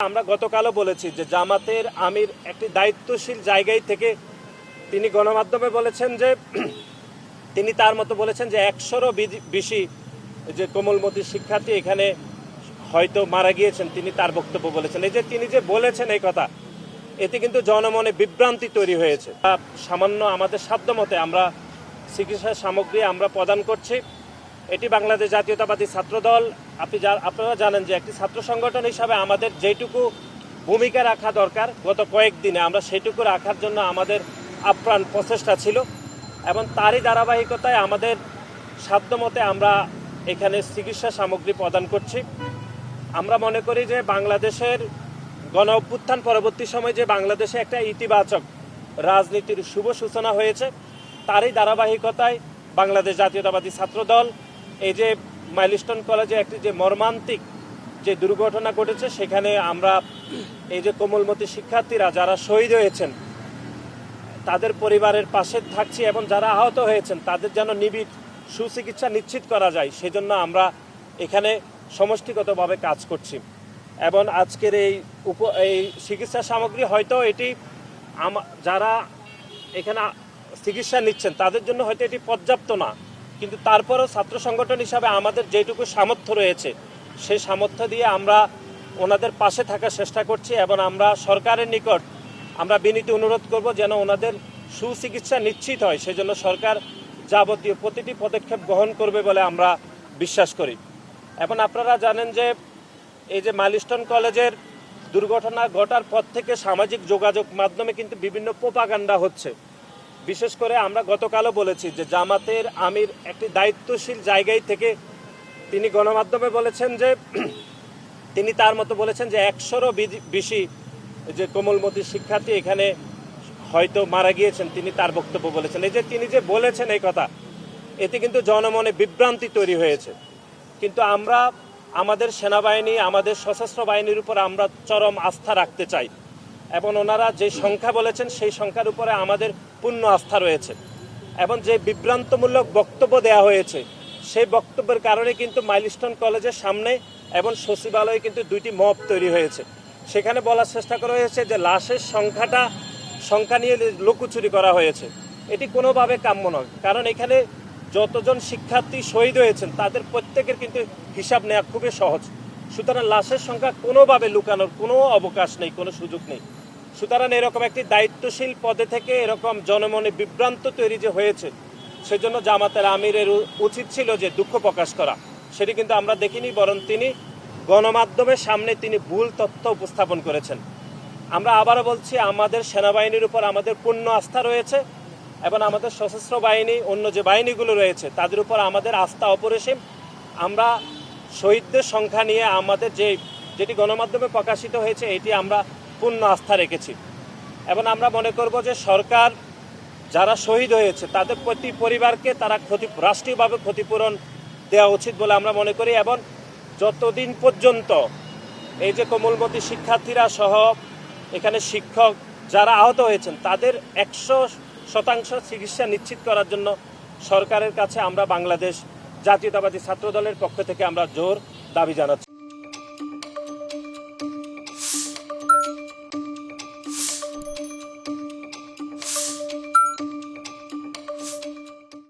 আমরা গতকালও বলেছি যে জামাতের আমির একটি দায়িত্বশীল জায়গায় থেকে তিনি গণমাধ্যমে বলেছেন যে তিনি তার মতো বলেছেন যে 100-রও বেশি যে কোমলমতি শিক্ষার্থী এখানে হয়তো মারা গিয়েছেন। তিনি তার বক্তব্য বলেছেন, এই যে তিনি যে বলেছেন এই কথা, এতে কিন্তু জনমনে বিভ্রান্তি তৈরি হয়েছে। সামান্য আমাদের সাধ্যমতে আমরা চিকিৎসা সামগ্রী আমরা প্রদান করছি। এটি বাংলাদেশ জাতীয়তাবাদী ছাত্রদল, আপনারা জানেন যে একটি ছাত্র সংগঠন হিসাবে আমাদের যেটুকু ভূমিকা রাখা দরকার গত কয়েকদিনে আমরা সেটুকু রাখার জন্য আমাদের আপ্রাণ প্রচেষ্টা ছিল, এবং তারই ধারাবাহিকতায় আমাদের সাধ্যমতে আমরা এখানে চিকিৎসা সামগ্রী প্রদান করছি। আমরা মনে করি যে বাংলাদেশের গণ অভ্যুত্থান পরবর্তী সময় যে বাংলাদেশে একটা ইতিবাচক রাজনীতির শুভ সূচনা হয়েছে, তারই ধারাবাহিকতায় বাংলাদেশ জাতীয়তাবাদী ছাত্রদল এই যে মাইলস্টোন কলেজে একটি যে মর্মান্তিক যে দুর্ঘটনা ঘটেছে, সেখানে আমরা এই যে কোমলমতি শিক্ষার্থীরা যারা শহীদ হয়েছেন তাদের পরিবারের পাশে থাকছি, এবং যারা আহত হয়েছেন তাদের যেন নিবিড় সুচিকিৎসা নিশ্চিত করা যায় সেজন্য আমরা এখানে সমষ্টিগতভাবে কাজ করছি। এবং আজকের এই চিকিৎসা সামগ্রী হয়তো এটি যারা এখানে চিকিৎসা নিচ্ছেন তাদের জন্য হয়তো এটি পর্যাপ্ত না, কিন্তু তারপরেও ছাত্র সংগঠন হিসাবে আমাদের যেটুকু সামর্থ্য রয়েছে সেই সামর্থ্য দিয়ে আমরা ওনাদের পাশে থাকার চেষ্টা করছি, এবং আমরা সরকারের নিকট আমরা বিনীত অনুরোধ করব যেন ওনাদের সুচিকিৎসা নিশ্চিত হয়, সেজন্য সরকার যাবতীয় প্রতিটি পদক্ষেপ গ্রহণ করবে বলে আমরা বিশ্বাস করি। এবং আপনারা জানেন যে এই যে মাইলস্টোন কলেজের দুর্ঘটনা ঘটার পর থেকে সামাজিক যোগাযোগ মাধ্যমে কিন্তু বিভিন্ন প্রোপাগান্ডা হচ্ছে। বিশেষ করে আমরা গতকালও বলেছি যে জামাতের আমির একটি দায়িত্বশীল জায়গায় থেকে তিনি গণমাধ্যমে বলেছেন যে তিনি তার মতো বলেছেন যে 100-রও বেশি যে কোমলমতি শিক্ষার্থী এখানে হয়তো মারা গিয়েছেন। তিনি তার বক্তব্য বলেছেন, এই যে তিনি যে বলেছেন এই কথা, এতে কিন্তু জনমনে বিভ্রান্তি তৈরি হয়েছে। কিন্তু আমরা আমাদের সেনাবাহিনী, আমাদের সশস্ত্র বাহিনীর উপর আমরা চরম আস্থা রাখতে চাই, এবং ওনারা যে সংখ্যা বলেছেন সেই সংখ্যার উপরে আমাদের পূর্ণ আস্থা রয়েছে। এবং যে বিভ্রান্তমূলক বক্তব্য দেওয়া হয়েছে সেই বক্তব্যের কারণে কিন্তু মাইলস্টোন কলেজের সামনে এবং সচিবালয়ে কিন্তু দুইটি মব তৈরি হয়েছে। সেখানে বলার চেষ্টা করা হয়েছে যে লাশের সংখ্যা নিয়ে লুকোচুরি করা হয়েছে। এটি কোনোভাবে কাম্য নয়, কারণ এখানে যতজন শিক্ষার্থী শহীদ হয়েছেন তাদের প্রত্যেকের কিন্তু হিসাব নেওয়া খুবই সহজ। সুতরাং লাশের সংখ্যা কোনোভাবে লুকানোর কোনো অবকাশ নেই, কোনো সুযোগ নেই। সুতরাং এরকম একটি দায়িত্বশীল পদে থেকে এরকম জনমনে বিভ্রান্ত তৈরি যে হয়েছে, সেজন্য জামাতের আমিরের উচিত ছিল যে দুঃখ প্রকাশ করা। সেটি কিন্তু আমরা দেখিনি, বরং তিনি গণমাধ্যমের সামনে তিনি ভুল তথ্য উপস্থাপন করেছেন। আমরা আবারও বলছি, আমাদের সেনাবাহিনীর উপর আমাদের পূর্ণ আস্থা রয়েছে, এবং আমাদের সশস্ত্র বাহিনী অন্য যে বাহিনীগুলো রয়েছে তাদের উপর আমাদের আস্থা অপরিসীম। আমরা শহীদদের সংখ্যা নিয়ে আমাদের যেটি গণমাধ্যমে প্রকাশিত হয়েছে এটি আমরা পূর্ণ আস্থা রেখেছি, এবং আমরা মনে করব যে সরকার যারা শহীদ হয়েছে তাদের প্রতি পরিবারকে তারা রাষ্ট্রীয়ভাবে ক্ষতিপূরণ দেওয়া উচিত বলে আমরা মনে করি। এবং যতদিন পর্যন্ত এই যে কোমলমতি শিক্ষার্থীরা সহ এখানে শিক্ষক যারা আহত হয়েছেন তাদের 100% চিকিৎসা নিশ্চিত করার জন্য সরকারের কাছে আমরা বাংলাদেশ জাতীয়তাবাদী ছাত্রদলের পক্ষ থেকে আমরা জোর দাবি জানাচ্ছি।